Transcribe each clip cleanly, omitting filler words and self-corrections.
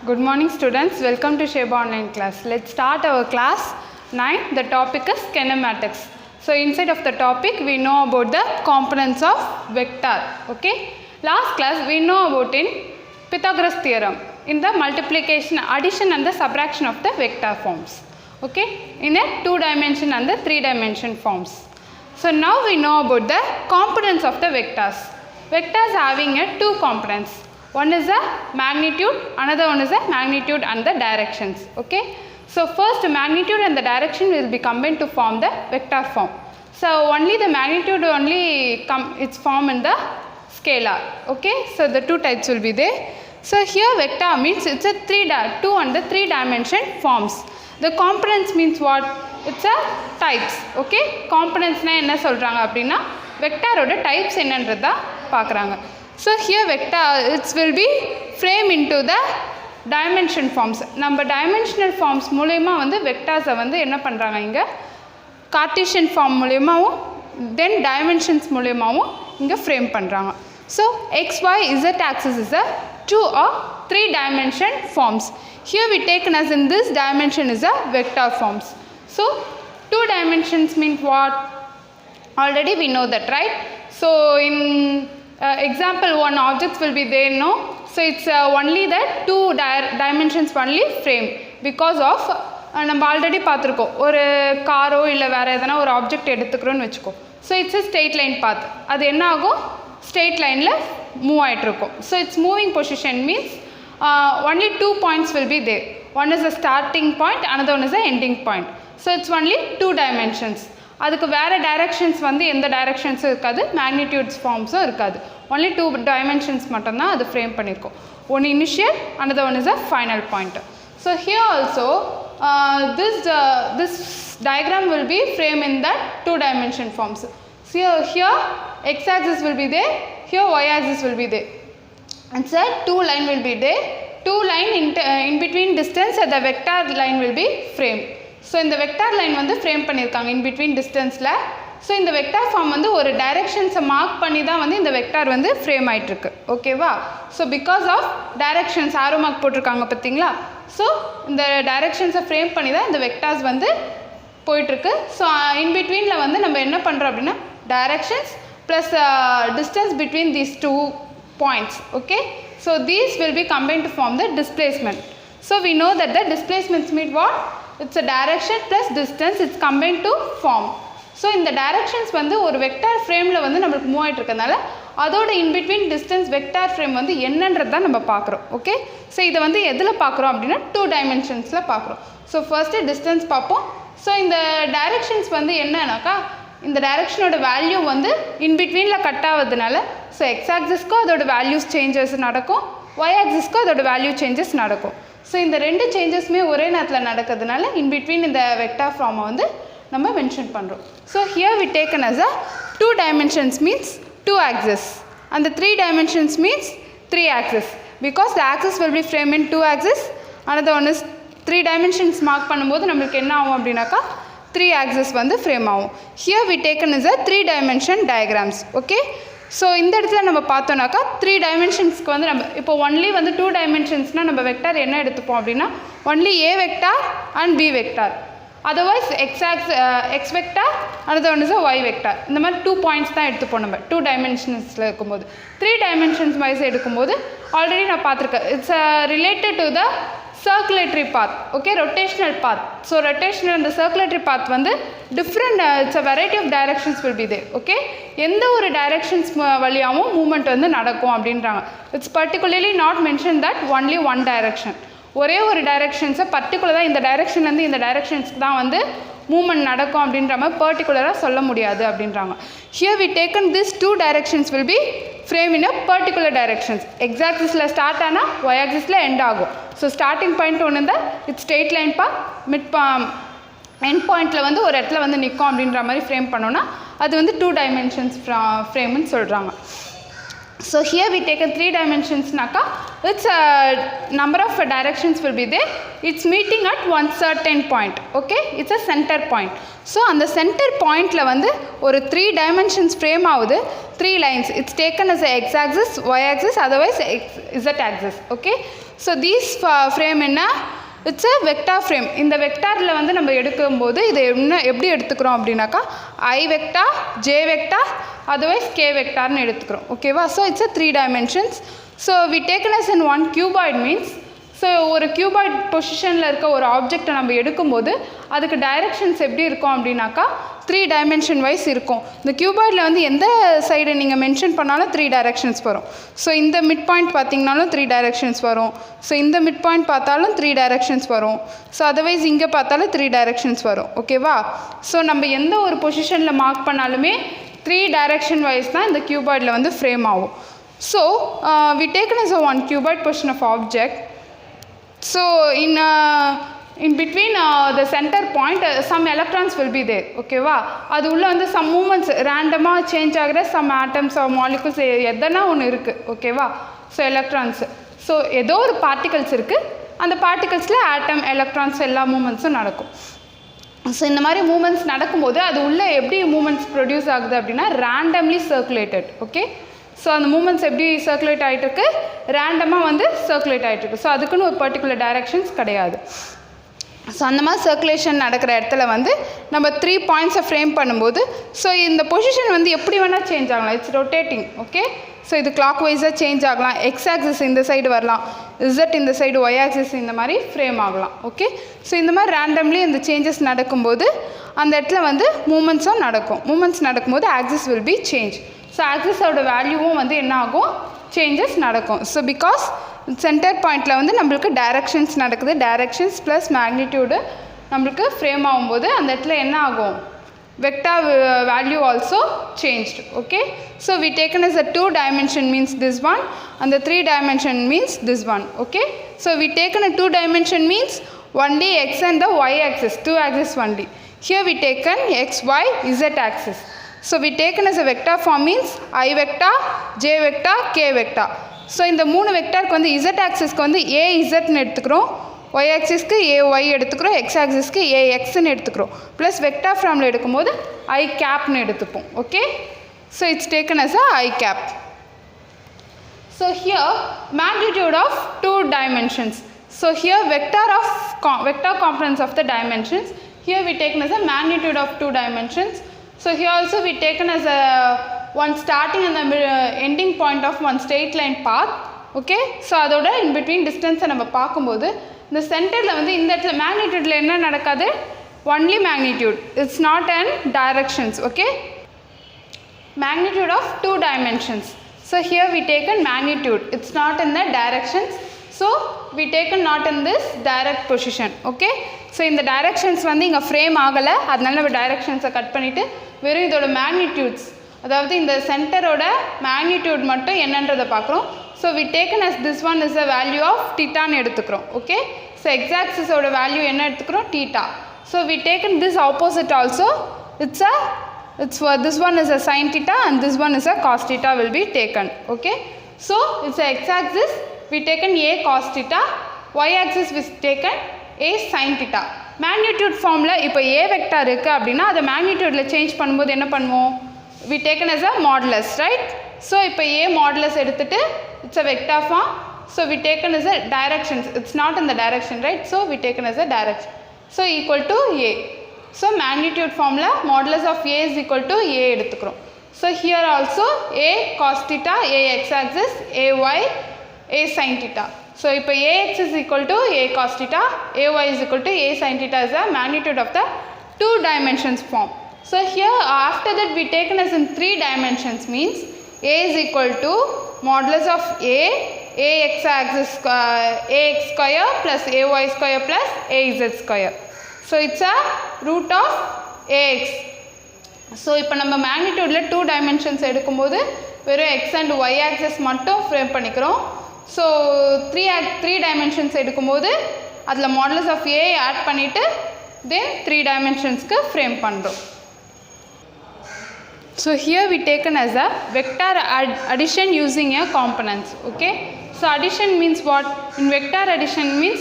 Good morning students, welcome to Sheba online class. Let's start our class 9. The topic is Kinematics. So inside of the topic we know about the components of vector. Okay. Last class we know about in Pythagoras theorem in the multiplication, addition and the subtraction of the vector forms. Okay. In a 2-dimension and the 3-dimension forms. So now we know about the components of the vectors. Vectors having a 2 components. One is the magnitude, another one is the magnitude and the directions. Okay. So first magnitude and the direction will be combined to form the vector form. So only the magnitude only it's formed in the scalar. Okay. So the 2 types will be there. So here vector means it's a 2 and the 3-dimension forms. The components means what? It's a types. Okay. Components na enna solranga appadina vector oda types என்னன்றத பார்க்கறாங்க. So here vector it will be framed into the dimension forms. நம்ம dimensional forms மூலமா வந்து vectors வந்து என்ன பண்றாங்க இங்க Cartesian form மூலமாவும் then dimensions மூலமாவும் இங்க frame பண்றாங்க. So x y z axis is a 2 or 3-dimension forms. Here we taken as in this dimension is a vector forms. So 2 dimensions means what? Already we know that, right? So in example 1 objects will be there, no? So it's only that 2 dimensions only frame because of நம்ம already பார்த்துருக்கோம் ஒரு காரோ இல்லை வேறு எதனா ஒரு object எடுத்துக்கிறோன்னு வச்சுக்கோ. So it's straight line path அது என்ன ஆகும் ஸ்ட்ரெயிட் லைனில் மூவ் ஆகிட்ருக்கும். So it's moving position means only 2 points will be there. One is the starting point, another one is the ending point. So it's only 2 dimensions. அதுக்கு வேறு directions வந்து எந்த டைரக்ஷன்ஸும் இருக்காது, மேக்னிடியூட்ஸ் ஃபார்ம்ஸும் இருக்காது. ஒன்லி 2 dimensions மட்டும்தான் அது ஃப்ரேம் பண்ணியிருக்கோம். One initial, another one is a final point. So here also this diagram will be framed in that 2-dimension forms. So here x-axis will be there, here y-axis will be there. And so 2 line will be there, 2 line in between distance the vector line will be framed. So இந்த vector line வந்து frame பண்ணிருக்காங்க in between distanceல. So இந்த vector form வந்து ஒரு directions mark பண்ணி தான் வந்து இந்த vector வந்து frame ஆயிட்டு இருக்கு. ஓகேவா? So because of directions arrow mark போட்டுருக்காங்க பாத்தீங்களா? So இந்த directions frame பண்ணி தான் இந்த vectors வந்து போயிட்டு இருக்கு. So in betweenல வந்து நம்ம என்ன பண்றோம் அப்படினா directions plus distance between these 2 points. Okay. So these will be combined to form the displacement. So we know that the displacements mean what? It's a direction plus distance, it's combined to form. So இந்த directions வந்து ஒரு vector frameல வந்து நமக்கு move ஆயிட்டு இருக்கனால அதோட in between distance vector frame வந்து என்னன்றதை நம்ம பார்க்குறோம். ஓகே. ஸோ இதை வந்து எதில் பார்க்குறோம் அப்படின்னா 2 dimensionsல பார்க்குறோம். ஸோ ஃபர்ஸ்ட்டு டிஸ்டன்ஸ் பார்ப்போம். ஸோ இந்த directions வந்து என்னன்னாக்கா இந்த டைரக்ஷனோட வேல்யூ வந்து இன் பிட்வீனில் கட் ஆகுதுனால ஸோ எக்ஸ் ஆக்சிஸ்க்கும் அதோட வேல்யூஸ் சேஞ்சஸ் நடக்கும், ஒய் ஆக்சிஸ்க்கும் அதோட வேல்யூ சேஞ்சஸ் நடக்கும். ஸோ இந்த 2 சேஞ்சஸுமே ஒரே நேரத்தில் நடக்கிறதுனால இன் பிட்வீன் இந்த வெக்டார் ஃபார்மை வந்து நம்ம மென்ஷன் பண்ணுறோம். So here we taken as a 2 dimensions means 2 axis and the 3 dimensions means 3 axis because the axis will be framed in 2 axis. Another one is 3 dimensions mark பண்ணும்போது நம்மளுக்கு என்ன ஆகும் அப்படின்னாக்கா 3 axis வந்து ஃப்ரேம் ஆகும். Here we taken is a 3-dimension diagrams. Okay. So இந்த இடத்துல நம்ம பார்த்தோன்னாக்கா 3 dimensionsக்கு வந்து நம்ம இப்போ ஒன்லி வந்து 2 dimensionsனால் நம்ம வெக்டார் என்ன எடுத்துப்போம் அப்படின்னா only a vector and b vector. Otherwise x vector, another one is a y vector. இந்த மாதிரி 2 points தான் எடுத்துப்போம் நம்ம 2 dimensionsல இருக்கும்போது. 3 dimensions வைஸ் எடுக்கும்போது ஆல்ரெடி நான் பார்த்துருக்கேன் it's related to the circulatory path. Okay, rotational path. So rotational and the circulatory path வந்து different it's a variety of directions will be there. Okay, எந்த ஒரு directions வழியாவும் movement வந்து நடக்கும் அப்படின்றாங்க. It's particularly not mentioned that only one direction. ஒரே ஒரு directions பர்டிகுலராக இந்த டைரக்ஷன்லேருந்து இந்த டைரக்ஷன்ஸ்க்கு தான் வந்து மூவ்மெண்ட் நடக்கும் அப்படின்ற மாதிரி பர்டிகுலராக சொல்ல முடியாது அப்படின்றாங்க. Here we taken this 2 directions will be frame in a particular directions. X axisல ஸ்டார்ட் ஆனால் y axisல end ஆகும். ஸோ ஸ்டார்டிங் பாயிண்ட் ஒன்று இருந்தால் it's straight line mid end பாயிண்டில் வந்து ஒரு இடத்துல வந்து நிற்கும் அப்படின்ற மாதிரி ஃப்ரேம் பண்ணோன்னா அது வந்து 2 dimensions ஃப்ரேம்னு சொல்கிறாங்க. So here we taken 3 dimensions naka, its number of directions will be there. It's meeting at one certain point. Okay, it's a center point. So on the center point la vandu or 3 dimensions frame avudhu, 3 lines. It's taken as a x axis, y axis, otherwise z axis. Okay, so these frame enna, it's a vector frame. In the vector la vandu நம்ம எடுக்கும்போது இது எப்படி எடுத்துக்கிறோம் அப்படினாக்கா I vector, j vector, otherwise k vector னு எடுத்துக்கிறோம். ஓகேவா? So it's a 3 dimensions. So we taken as in one cuboid means, so ஒரு cuboid பொசிஷனில் இருக்க ஒரு ஆப்ஜெக்டை நம்ம எடுக்கும்போது அதுக்கு டைரக்ஷன்ஸ் எப்படி இருக்கும் அப்படின்னாக்கா 3 dimension வைஸ் இருக்கும். இந்த cuboidல வந்து எந்த சைடு நீங்கள் மென்ஷன் பண்ணாலும் 3 directions வரும். ஸோ இந்த மிட் பாயிண்ட் பார்த்தீங்கனாலும் 3 directions வரும். ஸோ இந்த மிட் பாயிண்ட் பார்த்தாலும் 3 directions வரும். ஸோ அதர்வைஸ் இங்கே பார்த்தாலும் 3 directions வரும். ஓகேவா? ஸோ நம்ம எந்த ஒரு பொசிஷனில் மார்க் பண்ணாலுமே 3 direction வைஸ் தான் இந்த cuboidல வந்து ஃப்ரேம் ஆகும். So we taken as a one cuboid position of object. So in between the center point some electrons will be there. Okay va? அது உள்ள வந்து some movements randomly change ஆகிற some atoms or molecules எதனா ஒன்று இருக்கு. Okay va? So electrons. So ஏதோ ஒரு particles இருக்கு. அந்த particlesல atom, electrons எல்லா மூமெண்ட்ஸும் நடக்கும். ஸோ இந்த மாதிரி மூமெண்ட்ஸ் நடக்கும்போது அது உள்ளே எப்படி மூமெண்ட்ஸ் ப்ரொடியூஸ் ஆகுது அப்படின்னா ரேண்டம்லி சர்க்குலேட்டட். ஓகே, ஸோ அந்த மூமெண்ட்ஸ் எப்படி சர்க்குலேட் ஆகிட்டுருக்கு, ரேண்டமாக வந்து சர்க்குலேட் ஆகிட்டுருக்கு. ஸோ அதுக்குன்னு ஒரு பர்டிகுலர் டைரக்ஷன்ஸ் கிடையாது. ஸோ அந்த மாதிரி சர்க்குலேஷன் நடக்கிற இடத்துல வந்து நம்ம 3 பாயிண்ட்ஸை ஃப்ரேம் பண்ணும்போது ஸோ இந்த பொசிஷன் வந்து எப்படி வேணால் சேஞ்ச் ஆகலாம். It's rotating. ஓகே, ஸோ இது கிளாக் வைஸாக சேஞ்ச் ஆகலாம். எக்ஸ் ஆக்சிஸ் இந்த சைடு வரலாம், இசட் இந்த சைடு, ஒய் ஆக்சிஸ் இந்த மாதிரி ஃப்ரேம் ஆகலாம். ஓகே, ஸோ இந்த மாதிரி ரேண்டம்லி இந்த சேஞ்சஸ் நடக்கும்போது அந்த இடத்துல வந்து மூமெண்ட்ஸும் நடக்கும். மூமெண்ட்ஸ் நடக்கும்போது axis will be change. So ஆக்சிஸோட வேல்யூவும் வந்து என்ன ஆகும், சேஞ்சஸ் நடக்கும். ஸோ பிகாஸ் சென்டர் பாயிண்டில் வந்து நம்மளுக்கு டைரக்ஷன்ஸ் நடக்குது. டைரக்ஷன்ஸ் ப்ளஸ் மேக்னிடியூடு நம்மளுக்கு ஃப்ரேம் ஆகும்போது அந்த இடத்துல என்ன ஆகும், vector value also changed. Okay, so we taken as a 2 dimension means this one, and the 3 dimension means this one. Okay, so we taken a 2 dimension means only x and the y axis, 2 axis only. Here we taken x, y, z axis. So we taken as a vector form means I vector, j vector, k vector. So இந்த மூணு வெக்டாருக்கு வந்து z axisக்கு வந்து a z னு எடுத்துக்கிறோம், y axisக்கு ay எடுத்துக்கிறோம், x axisக்கு ax னு எடுத்துக்கிறோம். Plus vector ஃபார்மில் எடுக்கும்போது I capனு எடுத்துப்போம். Okay, so it's taken as a I cap. So here magnitude of 2 dimensions. So here vector components of the dimensions. Here we taken as a magnitude of 2 dimensions. So here also we taken as a one starting and the ending point of one straight line path. Okay, so அதோட in between distance நம்ம பார்க்கும்போது இந்த சென்டரில் வந்து இந்த இடத்துல மேக்னிடியூடில் என்ன நடக்காது, only magnitude, it's not and directions. Okay, magnitude of 2 dimensions. So here we taken magnitude, it's not in the directions, so we taken not in this direct position. Okay, so இந்த directions வந்து இங்கே frame ஆகலை, அதனால நம்ம directionsஐ cut பண்ணிவிட்டு வெறும் இதோட magnitudes, அதாவது இந்த சென்டரோட மேக்னிடியூட் மட்டும் என்னன்றதை பார்க்குறோம். So we taken as this one is a value of டீட்டான்னு எடுத்துக்கிறோம். ஓகே, ஸோ எக்ஸ் ஆக்சிஸோட வேல்யூ என்ன எடுத்துக்கிறோம், theta. So we taken this opposite also, it's this one is a sin theta and this one is a cos theta will be taken. Okay, so it's a x axis we taken a cos theta, y axis we taken a sin theta. Magnitude ஃபார்மில் இப்போ a vector இருக்குது அப்படின்னா அதை மேக்னிடியூடில் change பண்ணும்போது என்ன பண்ணுவோம், we taken as a modulus, right? So இப்போ a modulus எடுத்துட்டு it's a vector form, so we taken as a directions, it's not in the direction, right? So we taken as a direction, so equal to a. So magnitude formula modulus of a is equal to a எடுத்துக்கிறோம். So here also a cos theta, a x axis, a y, a sin theta. So இப்போ ax is equal to a cos theta, ay is equal to a sin theta is the magnitude of the 2 dimensions form. So here after that we taken as in 3 dimensions means a is equal to modulus of ax axis ax square plus ay square plus az square. So it's a root of ax. So இப்போ நம்ம மேக்னிடியூடில் 2 dimensions எடுக்கும்போது வெறும் x and y axis மட்டும் frame பண்ணிக்கிறோம். So 3 dimensions எடுக்கும்போது அதில் modulus of a add பண்ணிவிட்டு தென் 3 dimensionsக்கு frame பண்ணுறோம். So here we taken as a vector addition using a components. Okay, so addition means what? In vector addition means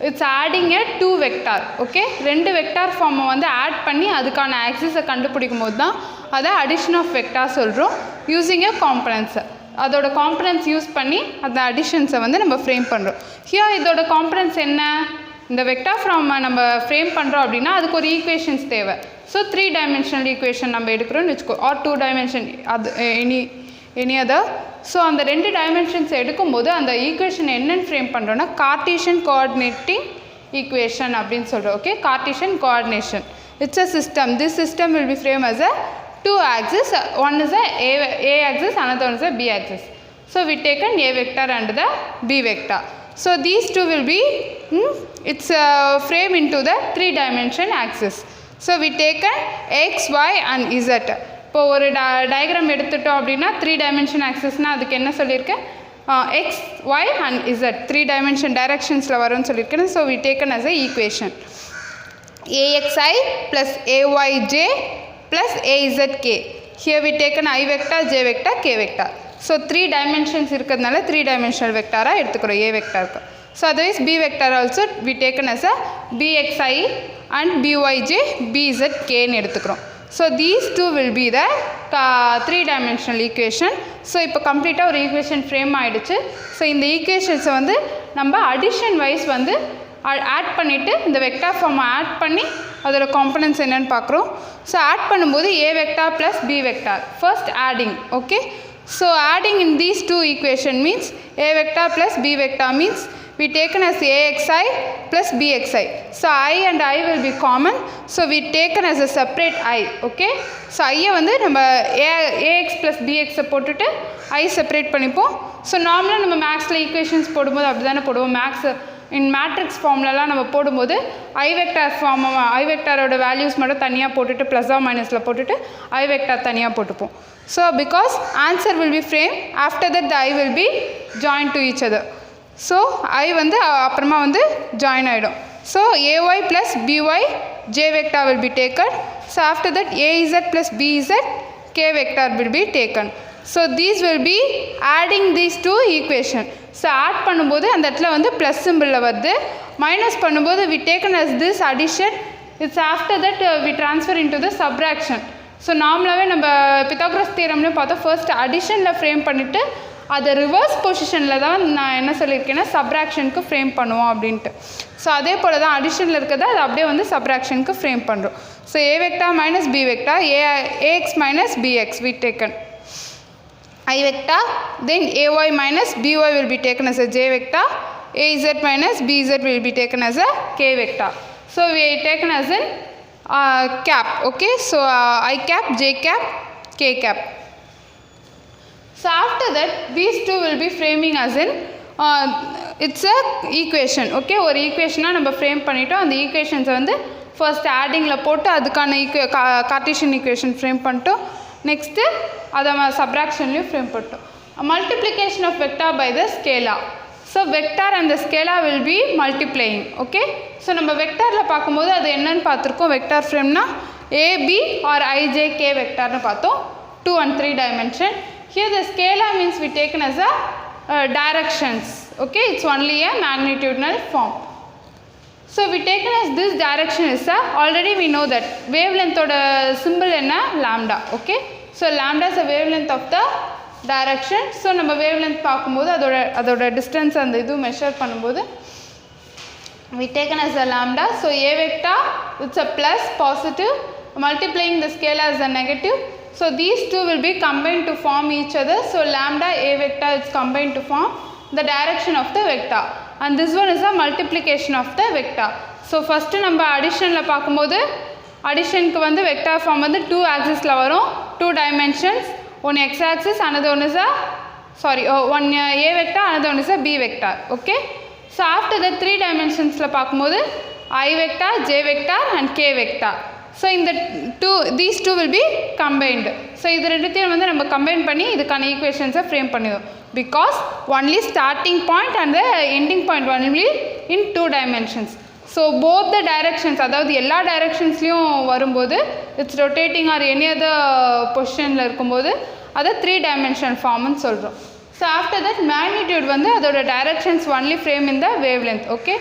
it's adding a two vector. Okay, ரெண்டு vector form வந்து add பண்ணி அதுக்கான axis கண்டுபிடிக்கும் போது தான் அதை addition of vector சொல்றோம் using a components. அதோட components யூஸ் பண்ணி அந்த additions வந்து நம்ம frame பண்றோம். Here இதோட components என்ன? இந்த vector form நம்ம frame பண்றோம் அப்படின்னா அதுக்கு ஒரு equations தேவை. So 3-dimensional equation நம்ம எடுக்கிறோம்னு வெச்சுக்கோ, or 2-dimension any other. So அந்த ரெண்டு dimensions எடுக்கும்போது அந்த equation என்னன்னு frame பண்றோம்னா Cartesian coordinating equation அப்படின்னு சொல்றோம். Okay, Cartesian coordination. It's a system. This system will be framed as a two axis. One is a axis, another one is a b axis. So we taken a vector and the b vector. So these two will be it's framed into the 3-dimension axis. So we taken x, y and z. இப்போ ஒரு diagram எடுத்துட்டோம் அப்படின்னா 3-dimension axisனா அதுக்கு என்ன சொல்லியிருக்கேன்? x, y and z 3-dimension directionsல வரும்னு சொல்லியிருக்கேன். So we taken as a equation axi plus ayj plus azk. Here we taken I vector, j vector, k vector. So 3 dimensions இருக்கிறதுனால 3-dimensional vector எடுத்துக்கிறோம் a vector. So otherwise b vector also we taken as a bxi and byj bzk ன்னு எடுத்துக்கிறோம். So these two will be the 3-dimensional equation. So இப்போ கம்ப்ளீட்டாக ஒரு equation frame ஆயிடுச்சு. So இந்த equations வந்து நம்ம addition wise வந்து ஆட் பண்ணிவிட்டு இந்த வெக்டார் ஃபார்மை ஆட் பண்ணி அதோட காம்பனன்ட்ஸ் என்னென்னு பார்க்குறோம். ஸோ ஆட் பண்ணும்போது a vector plus b vector first adding. Okay, so adding in these two equation means a vector plus b vector means we taken as axi plus bxi. So I and I will be common, so we taken as a separate I. Okay, so I வந்து நம்ம ax plus bx போட்டுட்டு I separate பண்ணிப்போம். So நார்மலாக நம்ம மேக்ஸில் equations போடும்போது அப்படி தானே போடுவோம். மேக்ஸ் இன் மேட்ரிக்ஸ் ஃபார்ம்லலாம் நம்ம போடும்போது ஐ வெக்டார் ஃபார்ம் ஐ வெக்டாரோட வேல்யூஸ் மட்டும் தனியாக போட்டுட்டு ப்ளஸ் ஆர் மைனஸில் போட்டுட்டு ஐ வெக்டார் தனியாக போட்டுப்போம். So because answer will be frame after that the I will be join to each other. So I வந்து அப்புறமா வந்து ஜாயின் ஆகிடும். So ay plus by j vector will be taken. So after that az plus bz k vector will be taken. So these will be adding these two equation. So add பண்ணும்போது அந்த இடத்துல வந்து plus சிம்பிளில் வருது. Minus பண்ணும்போது we taken as this addition. It's after that we transfer into the subtraction. So நார்மலாகவே நம்ம Pythagoras தியரம்லையும் பார்த்தோம், first அடிஷனில் frame பண்ணிவிட்டு அதை ரிவர்ஸ் பொசிஷனில் தான் நான் என்ன சொல்லியிருக்கேன்னா சப்ராக்ஷனுக்கு ஃப்ரேம் பண்ணுவோம் அப்படின்ட்டு. ஸோ அதே போல் தான் அடிஷனில் இருக்கிறத அது அப்படியே வந்து சப்ராக்ஷனுக்கு ஃப்ரேம் பண்ணுறோம். So a vector minus b vector ax minus bx we taken I vector, then ay minus by will be taken as a j vector, az minus bz will be taken as a k vector. So we taken as in cap. Okay, so I cap, j cap, k cap. So after that these two will be framing as in it's a equation. Okay, ஒரு equation நம்ம frame பண்ணிட்டோம். அந்த equations வந்து first addingல போட்டு அதுக்கான Cartesian equation frame பண்ணிட்டோம். Next அதை சப்ராக்ஷன்லேயும் ஃப்ரேம் பண்ணிட்டோம். Multiplication of vector by the scalar. So vector and the scalar will be multiplying. Okay, so நம்ம வெக்டாரில் பார்க்கும்போது அது என்னன்னு பார்த்துருக்கோம். வெக்டார் ஃப்ரேம்னா ஏபி ஆர் ஐஜே கே வெக்டார்னு பார்த்தோம், 2 and 3 dimension. Here the scalar means we taken as a directions. Okay, it's only a magnitudinal form. So we taken as this direction is already we know that wavelength oda symbol enna lambda. Okay, so lambda is a wavelength of the direction. So நம்ம wavelength பார்க்கும்போது அதோட distance அந்த இது measure பண்ணும்போது we taken as a lambda. So a vector it's a plus positive, multiplying the scalar as a negative. So these two will be combined to form each other. So lambda a vector is combined to form the direction of the vector, and this one is a multiplication of the vector. So first நம்ம additionல பார்க்கும்போது additionக்கு வந்து vector form வந்து 2 axisல வரும், 2 dimensions, one x axis, another one is a one a vector, another one is a b vector. Okay, so after the 3 dimensionsல பார்க்கும்போது I vector, j vector and k vector. So in the these two will be combined. So இது ரெண்டுத்தையும் வந்து நம்ம combine பண்ணி இதுக்கான equations frame பண்ணிடுவோம், because only starting point and the ending point will be in 2 dimensions. So both the directions, அதாவது எல்லா டைரக்ஷன்ஸ்லையும் வரும்போது it's rotating or any other பொசிஷனில் இருக்கும்போது அதை 3 dimension ஃபார்ம்னு சொல்கிறோம். ஸோ ஆஃப்டர் தட் மேக்னிடியூட் வந்து அதோட டைரக்ஷன்ஸ் ஒன்லி ஃப்ரேம் இன் த வேவ் லென்த். ஓகே,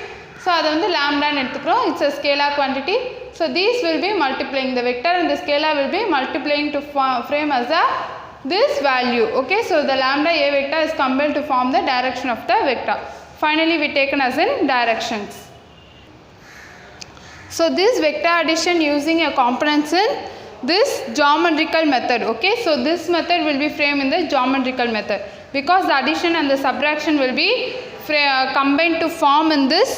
ஸோ அதை வந்து லாம்டான்னு எடுத்துக்கிறோம். It's a scalar quantity. So these will be multiplying the vector and the scalar will B multiplying to frame as a this value. Okay, so the lambda a vector is compelled to form the direction of the vector. Finally we taken as in directions. So this vector addition using a components in this geometrical method. Okay, so this method will be framed in the geometrical method because the addition and the subtraction will be combined to form in this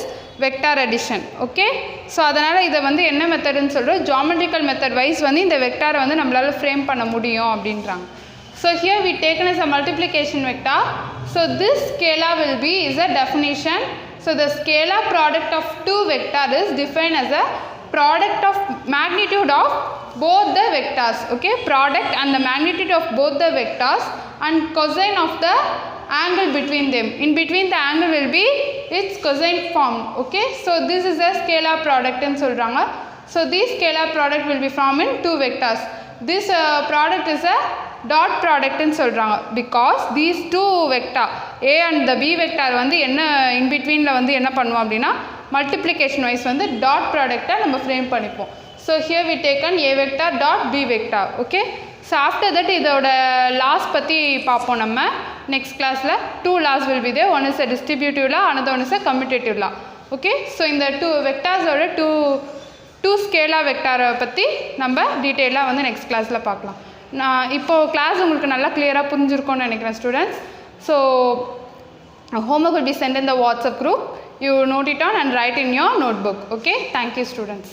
vector addition. Okay, so அதனால் இதை வந்து என்ன மெத்தட்னு சொல்கிறோம், geometrical method wise வந்து இந்த வெக்டாரை வந்து நம்மளால் ஃப்ரேம் பண்ண முடியும் அப்படின்றாங்க. So here we taken as a multiplication vector. So this scalar will be is a definition. So the scalar product of two vector is defined as a product of magnitude of both the vectors. Okay, product and the magnitude of both the vectors and cosine of the angle between them. In between the angle will be its cosine form. Okay, so this is a scalar product ன்னு சொல்றாங்க. So this scalar product will be formed in two vectors. This product is a dot product ன்னு சொல்றாங்க because these two vector a and the b vector வந்து என்ன in betweenல வந்து என்ன பண்ணுவோம் அப்படின்னா multiplication wise வந்து dot product நம்ம frame பண்ணிப்போம். So here we taken a vector dot b vector. Okay, so after that இதோட laws பற்றி பார்ப்போம் நம்ம next classல. Two laws will be there. One is a distributive law, another one is a commutative law. Okay, so இந்த two vectors ஓட two scalar vector பற்றி நம்ம டீட்டெயிலாக வந்து next classல பார்க்கலாம். நான் இப்போது கிளாஸ் உங்களுக்கு நல்லா கிளியராக புரிஞ்சிருக்கோன்னு நினைக்கிறேன் students. So homework will be sent in the WhatsApp group. You note it down and write in your notebook. Okay, thank you students.